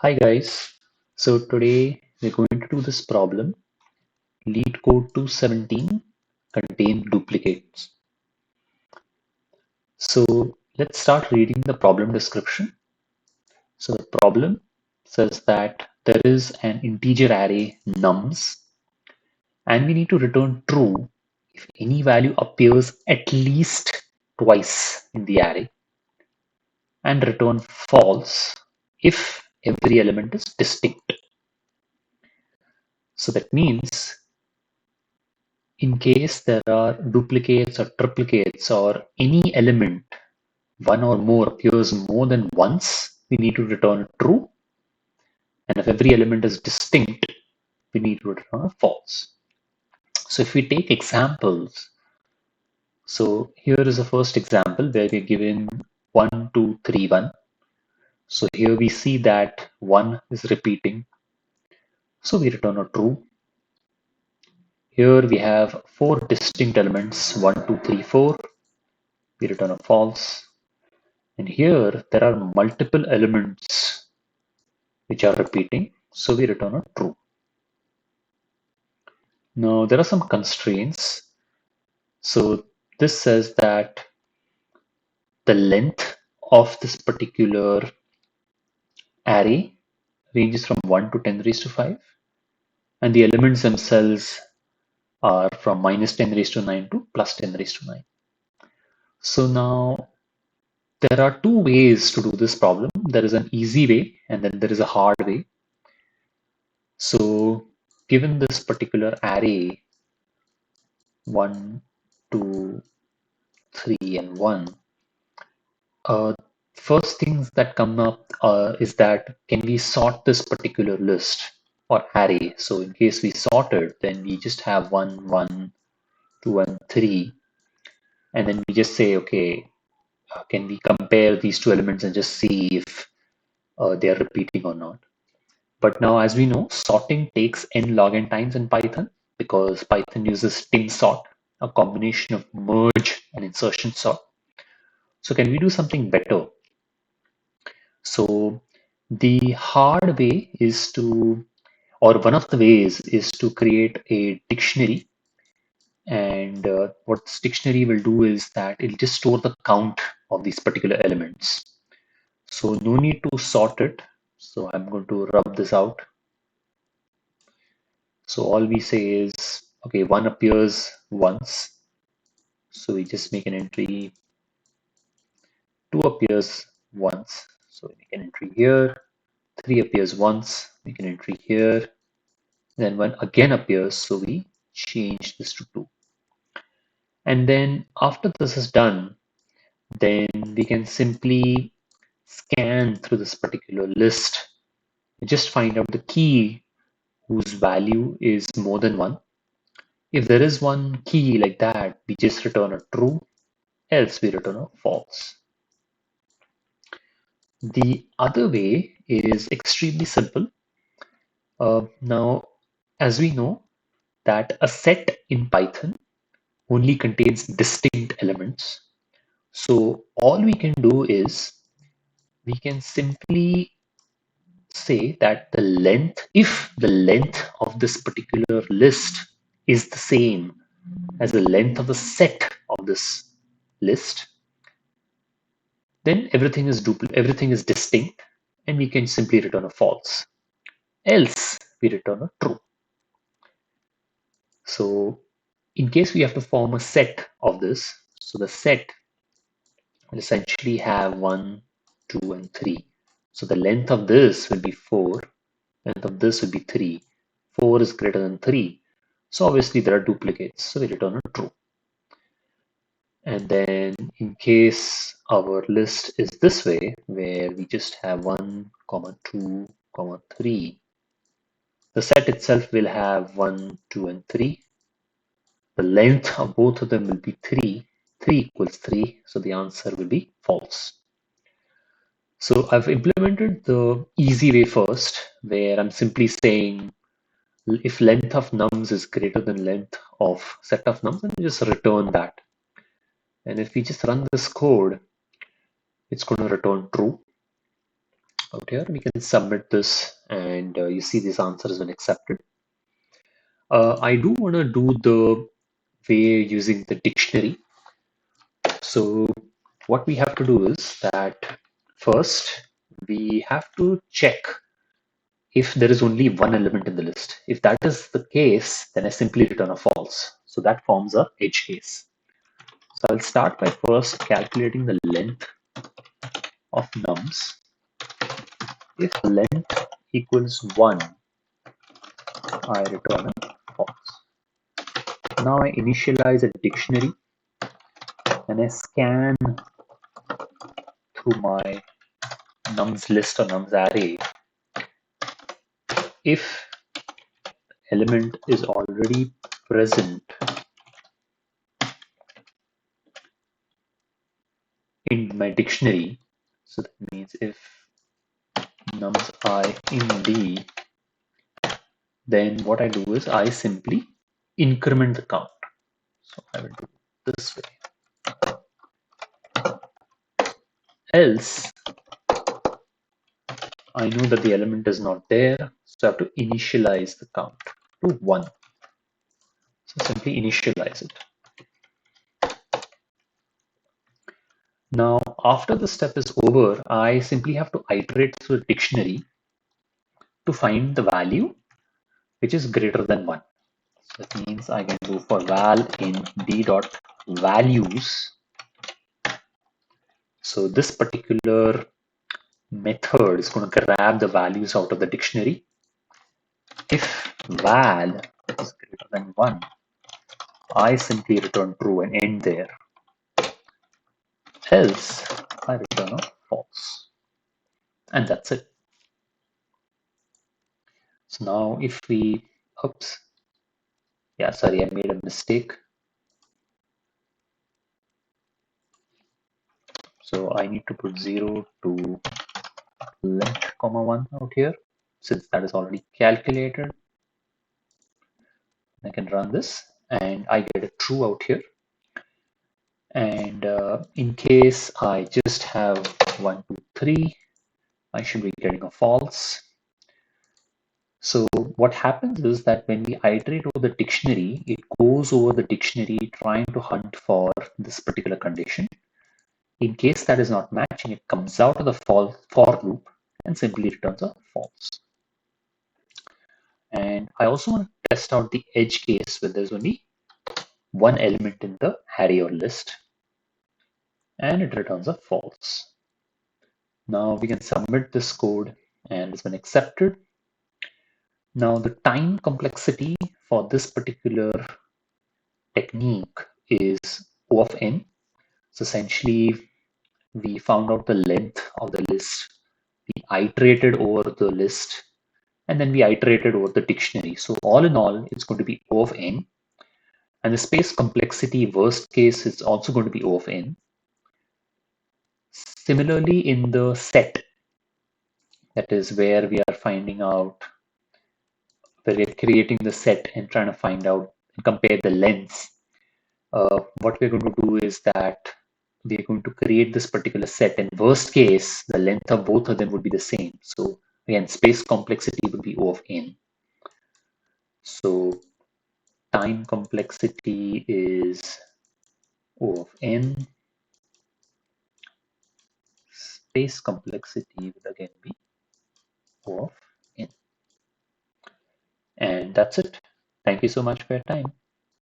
Hi guys, so today we're going to do this problem. LeetCode 217 contain duplicates. So let's start reading the problem description. So the problem says that there is an integer array nums and we need to return true if any value appears at least twice in the array and return false if every element is distinct. So that means in case there are duplicates or triplicates or any element, one or more appears more than once, we need to return true. And if every element is distinct, we need to return false. So if we take examples, so here is the first example where we're given 1, 2, 3, 1. So here we see that 1 is repeating. So we return a true. Here we have 4 distinct elements, 1, 2, 3, 4. We return a false. And here there are multiple elements which are repeating, so we return a true. Now there are some constraints. So this says that the length of this particular array ranges from 1 to 10 raised to 5, and the elements themselves are from minus 10 raised to 9 to plus 10 raised to 9. So now there are two ways to do this problem. There is an easy way and then there is a hard way. So given this particular array 1, 2, 3, and 1, uh, first things that come up is that can we sort this particular list or array? So in case we sort it, then we just have 1, 1, 2, and 3, and then we just say, okay, can we compare these two elements and just see if they are repeating or not? But now, as we know, sorting takes n log n times in Python because Python uses tim sort, a combination of merge and insertion sort. So can we do something better? So the hard way is to, or one of the ways is to create a dictionary. And what this dictionary will do is that it'll just store the count of these particular elements. So no need to sort it. So I'm going to rub this out. So all we say is, okay, 1 appears once. So we just make an entry. 2 appears once. So we make an entry here. 3 appears once. Make an entry here. Then 1 again appears. So we change this to 2. And then after this is done, then we can simply scan through this particular list and just find out the key whose value is more than 1. If there is one key like that, we just return a true, else we return a false. The other way is extremely simple. Now, as we know that a set in Python only contains distinct elements. So all we can do is we can simply say that the length, if the length of this particular list is the same as the length of the set of this list, then everything is distinct and we can simply return a false. Else we return a true. So in case we have to form a set of this, so the set will essentially have 1, 2, and 3. So the length of this will be 4, length of this will be 3. 4 is greater than 3. So obviously there are duplicates, so we return a true. And then in case our list is this way, where we just have 1, 2, 3, the set itself will have 1, 2, and 3. The length of both of them will be 3. 3 equals 3, so the answer will be false. So I've implemented the easy way first, where I'm simply saying if length of nums is greater than length of set of nums, then we just return that. And if we just run this code, it's going to return true. out here. We can submit this, and you see this answer has been accepted. I do want to do the way using the dictionary. So what we have to do is that first we have to check if there is only one element in the list. If that is the case, then I simply return a false. So that forms a edge case. So I'll start by first calculating the length of nums. If length equals 1, I return a false. Now I initialize a dictionary and I scan through my nums list or nums array. If element is already present in my dictionary, so that means if nums I in D, then what I do is I simply increment the count. So I will do it this way. Else, I know that the element is not there, so I have to initialize the count to 1. So simply initialize it. Now, after the step is over, I simply have to iterate through the dictionary to find the value which is greater than 1. So that means I can do for val in d dot values. So this particular method is going to grab the values out of the dictionary. If val is greater than 1, I simply return true and end there. Else, I return a false. And that's it. So now if we, oops, yeah, sorry, I made a mistake. So I need to put 0 to length comma 1 out here, since that is already calculated. I can run this and I get a true out here. And in case I just have 1, 2, 3, I should be getting a false. So what happens is that when we iterate over the dictionary, it goes over the dictionary trying to hunt for this particular condition. In case that is not matching, it comes out of the for loop and simply returns a false. And I also want to test out the edge case where there's only one element in the array or list, and it returns a false. Now we can submit this code and it's been accepted. Now the time complexity for this particular technique is O of n. So essentially we found out the length of the list, we iterated over the list, and then we iterated over the dictionary. So all in all, it's going to be O of n. And the space complexity worst case is also going to be O of n. Similarly, in the set, that is where we are finding out, where we're creating the set and trying to find out and compare the lengths. What we're going to do is that we're going to create this particular set. In worst case, the length of both of them would be the same. So again, space complexity would be O of n. So time complexity is O of n. Space complexity will again be O of n. And that's it. Thank you so much for your time.